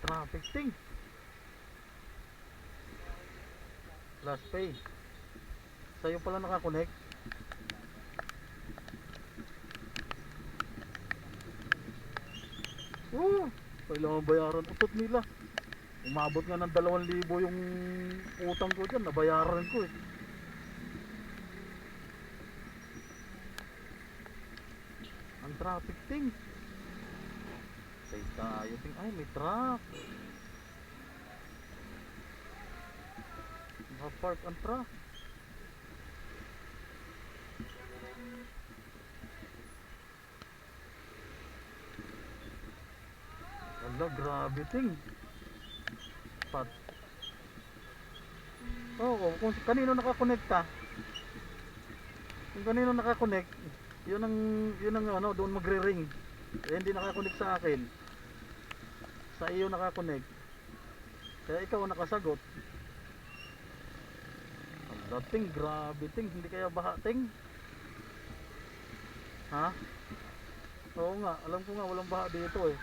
traffic ting. Last pay. Sa'yo pala nakakonect. Oh, kailangan bayaran utot nila. Umabot nga ng 2,000 yung utang ko dyan. Nabayaran ko eh. Ang traffic ting. Say tayo ting. Ay, may truck. Nakapark ang truck. Wala, grabe ting. Pat. Oo, kung kanino nakakonekta. Kung kanino nakakonect, yun ang ano, doon magre-ring. Eh, hindi nakakonect sa akin. Sa iyo nakakonect. Kaya ikaw ang nakasagot. Ang dating, grabe ting. Hindi kaya baha ting. Ha? Oo nga, alam ko nga walang baha dito eh.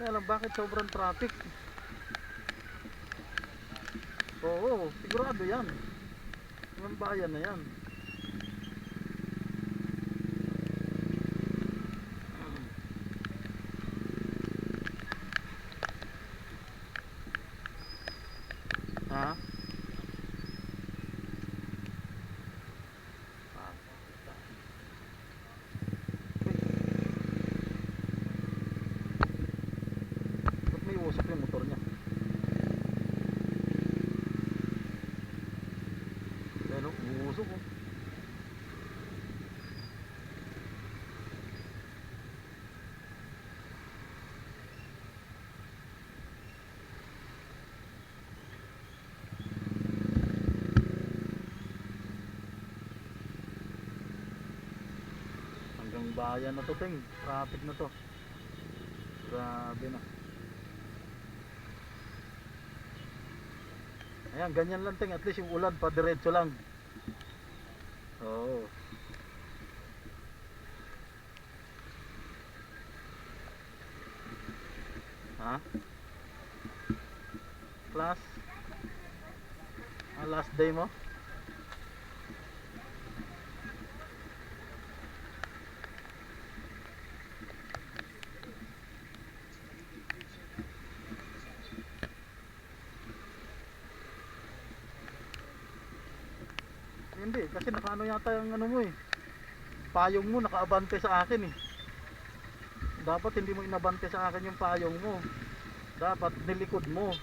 Kaya alam bakit sobrang traffic. Oo, sigurado yan. Yung bayan na yan. Ha? Ba't may usok yung motor niya? Ano, umusok oh. Hanggang bayan na to ting. Traffic na to. Grabe na. Ayan, ganyan lang ting. At least yung ulan pa diretso lang. Oo. Ha? Class? Last day mo? Hindi, kasi nakaano yata yung ano mo eh. Payong mo nakaabante sa akin eh. Dapat hindi mo inabante sa akin yung payong mo. Dapat nilikod mo.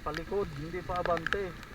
Palikod, hindi pa abante.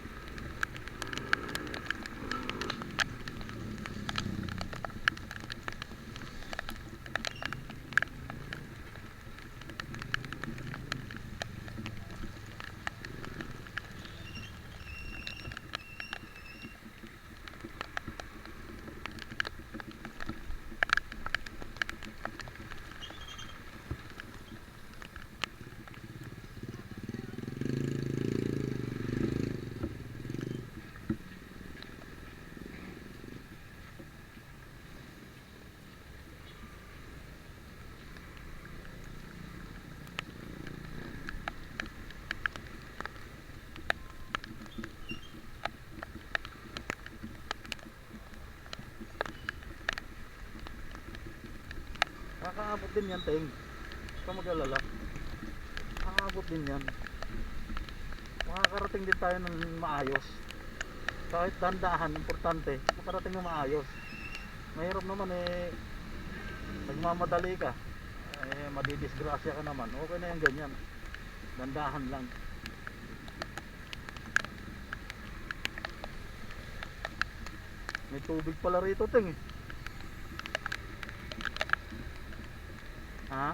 Kakaabot din yan, Teng. Huwag ka mag-alala. Kakaabot din yan. Makakarating din tayo ng maayos. Kahit dandahan, importante, makarating ng maayos. Mahirap naman eh, nagmamadali ka. Eh, madidisgrasya ka naman. Okay na yung ganyan. Dandahan lang. May tubig pala rito, Teng. Ha?